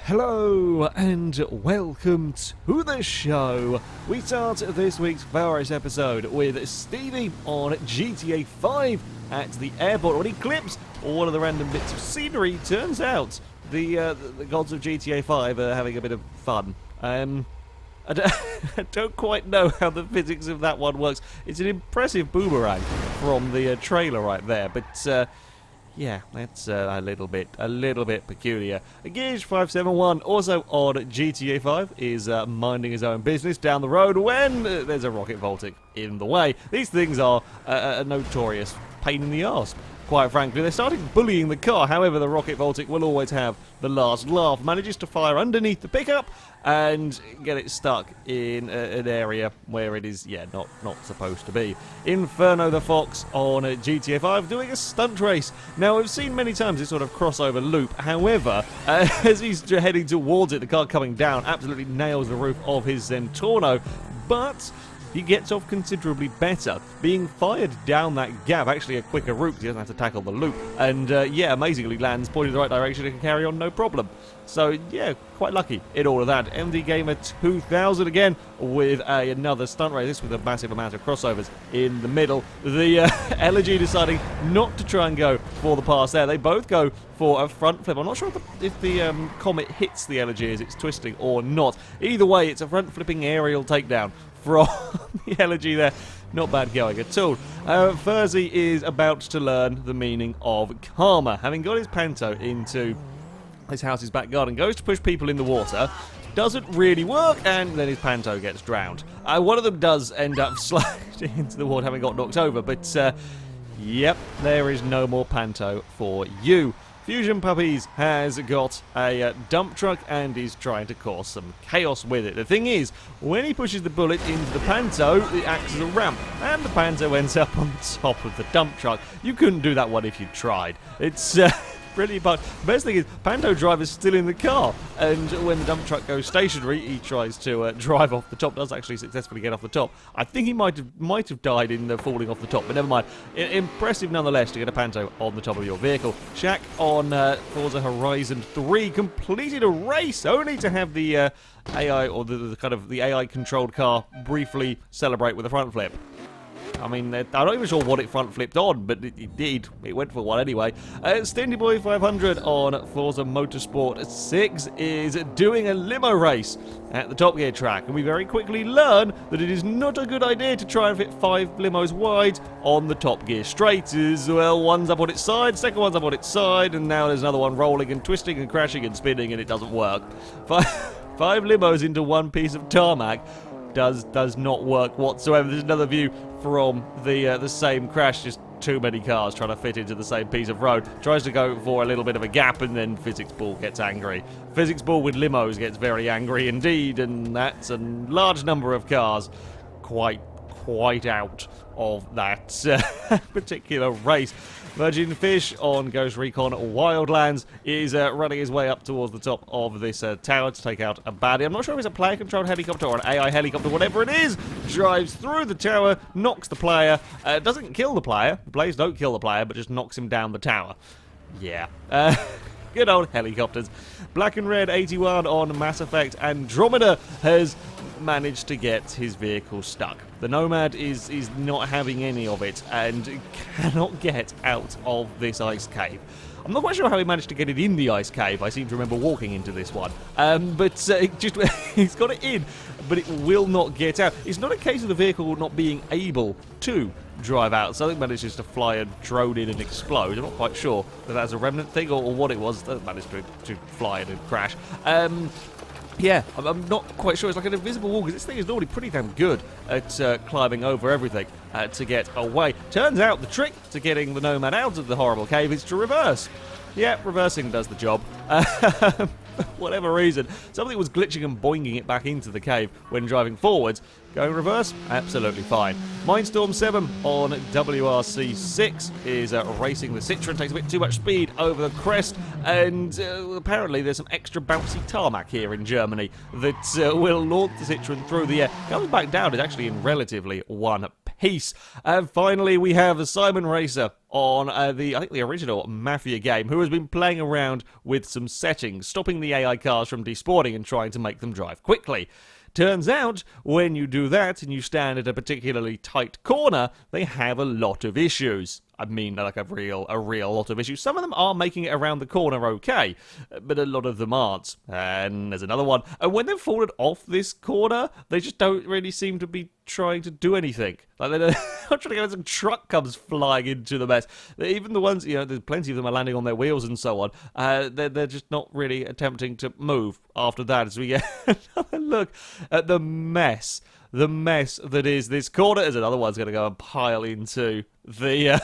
Hello and welcome to the show. We start this week's FailRace episode with Stevie on GTA 5 at the airport when he clips one of the random bits of scenery. Turns out the gods of GTA 5 are having a bit of fun. I don't quite know how the physics of that one works. It's an impressive boomerang from the trailer right there, but yeah, that's a little bit peculiar. Geage571, also on GTA 5, is minding his own business down the road when there's a rocket Voltic in the way. These things are a notorious pain in the arse. Quite frankly, they're starting bullying the car. However, the rocket Voltic will always have the last laugh. Manages to fire underneath the pickup and get it stuck in an area where it is, not supposed to be. Inferno the Fox on GTA 5 doing a stunt race. Now, we've seen many times this sort of crossover loop. However, as he's heading towards it, the car coming down absolutely nails the roof of his Zentorno. But he gets off considerably better, being fired down that gap, actually a quicker route because he doesn't have to tackle the loop, and amazingly lands pointing in the right direction and can carry on no problem. So yeah, quite lucky in all of that. MD Gamer 2000 again with another stunt race, this with a massive amount of crossovers in the middle. The Elegy deciding not to try and go for the pass there. They both go for a front flip. I'm not sure if the Comet hits the Elegy as it's twisting or not. Either way, it's a front flipping aerial takedown from the Elegy there. Not bad going at all. Furzy is about to learn the meaning of karma. Having got his Panto into his house's back garden, goes to push people in the water, doesn't really work, and then his Panto gets drowned. One of them does end up sliding into the water, having got knocked over, but yep, there is no more Panto for you. Fusion Puppies has got a dump truck and is trying to cause some chaos with it. The thing is, when he pushes the bullet into the Panto, it acts as a ramp, and the Panto ends up on top of the dump truck. You couldn't do that one if you tried. It's really bad. The best thing is, Panto driver's still in the car, and when the dump truck goes stationary, he tries to drive off the top. Does actually successfully get off the top. I think he might have died in falling off the top, but never mind. Impressive nonetheless to get a Panto on the top of your vehicle. Shaq on Forza Horizon 3 completed a race only to have the AI or the kind of the AI controlled car briefly celebrate with a front flip. I mean, I'm not even sure what it front flipped on, but it did. It went for one anyway. Stinty Boy 500 on Forza Motorsport 6 is doing a limo race at the Top Gear track, and we very quickly learn that it is not a good idea to try and fit 5 limos wide on the Top Gear straight. As well, one's up on its side, second one's up on its side, and now there's another one rolling and twisting and crashing and spinning, and it doesn't work. Five limos into one piece of tarmac does not work whatsoever. There's another view from the same crash, just too many cars trying to fit into the same piece of road. Tries to go for a little bit of a gap, and then Physics Ball gets angry. Physics Ball with limos gets very angry indeed, and that's a large number of cars quite out of that particular race. Virgin Fish on Ghost Recon Wildlands is running his way up towards the top of this tower to take out a baddie. I'm not sure if it's a player-controlled helicopter or an AI helicopter, whatever it is. Drives through the tower, knocks the player, doesn't kill the player. The players don't kill the player, but just knocks him down the tower. Yeah. Good old helicopters. Black and Red 81 on Mass Effect Andromeda has managed to get his vehicle stuck. The Nomad is not having any of it and cannot get out of this ice cave. I'm not quite sure how he managed to get it in the ice cave. I seem to remember walking into this one. But he's got it in, but it will not get out. It's not a case of the vehicle not being able to drive out. Something manages to fly a drone in and explode. I'm not quite sure whether that's a remnant thing or what it was that managed to fly in and crash. Yeah, I'm not quite sure. It's like an invisible wall, because this thing is normally pretty damn good at climbing over everything to get away. Turns out the trick to getting the Nomad out of the horrible cave is to reverse. Yeah, reversing does the job. For whatever reason, something was glitching and boinging it back into the cave when driving forwards. Going reverse? Absolutely fine. Mindstorm 7 on WRC6 is racing the Citroen, takes a bit too much speed over the crest, and apparently there's some extra bouncy tarmac here in Germany that will launch the Citroen through the air. Comes back down, is actually in relatively one peace. And finally, we have Simon Racer on I think the original Mafia game, who has been playing around with some settings, stopping the AI cars from despawning and trying to make them drive quickly. Turns out, when you do that and you stand at a particularly tight corner, they have a lot of issues. I mean, like a real lot of issues. Some of them are making it around the corner okay, but a lot of them aren't. And there's another one. And when they've fallen off this corner, they just don't really seem to be trying to do anything. Like, they're not trying to go, some truck comes flying into the mess. Even the ones, there's plenty of them are landing on their wheels and so on. They're just not really attempting to move after that, as we get another look at the mess. The mess that is this corner. As another one's going to go and pile into the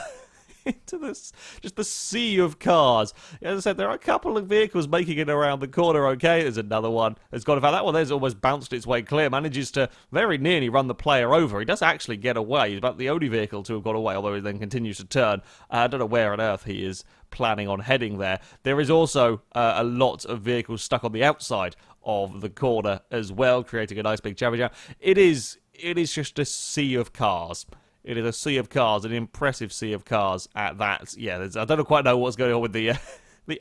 into this, just the sea of cars. As I said, there are a couple of vehicles making it around the corner okay. There's another one that's got, in fact, that one there's almost bounced its way clear, manages to very nearly run the player over. He does actually get away. He's about the only vehicle to have got away, although he then continues to turn. I don't know where on earth he is planning on heading there. There is also a lot of vehicles stuck on the outside of the corner as well, creating a nice big jam. It is just a sea of cars. It is a sea of cars, an impressive sea of cars at that. Yeah, I don't quite know what's going on with the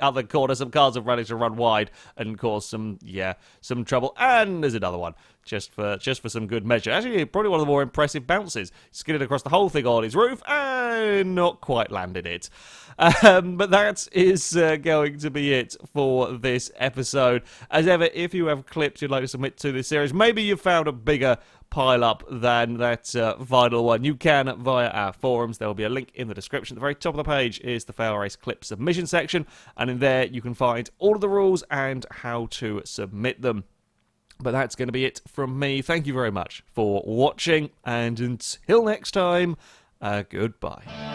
other corner. Some cars have managed to run wide and cause some trouble. And there's another one, just for some good measure. Actually, probably one of the more impressive bounces. Skidded across the whole thing on his roof and not quite landed it. But that is going to be it for this episode. As ever, if you have clips you'd like to submit to this series, maybe you found a bigger pile up than that final one, you can via our forums. There will be a link in the description. At the very top of the page is the FailRace clip submission section, and in there you can find all of the rules and how to submit them. But that's going to be it from me. Thank you very much for watching, and until next time, goodbye.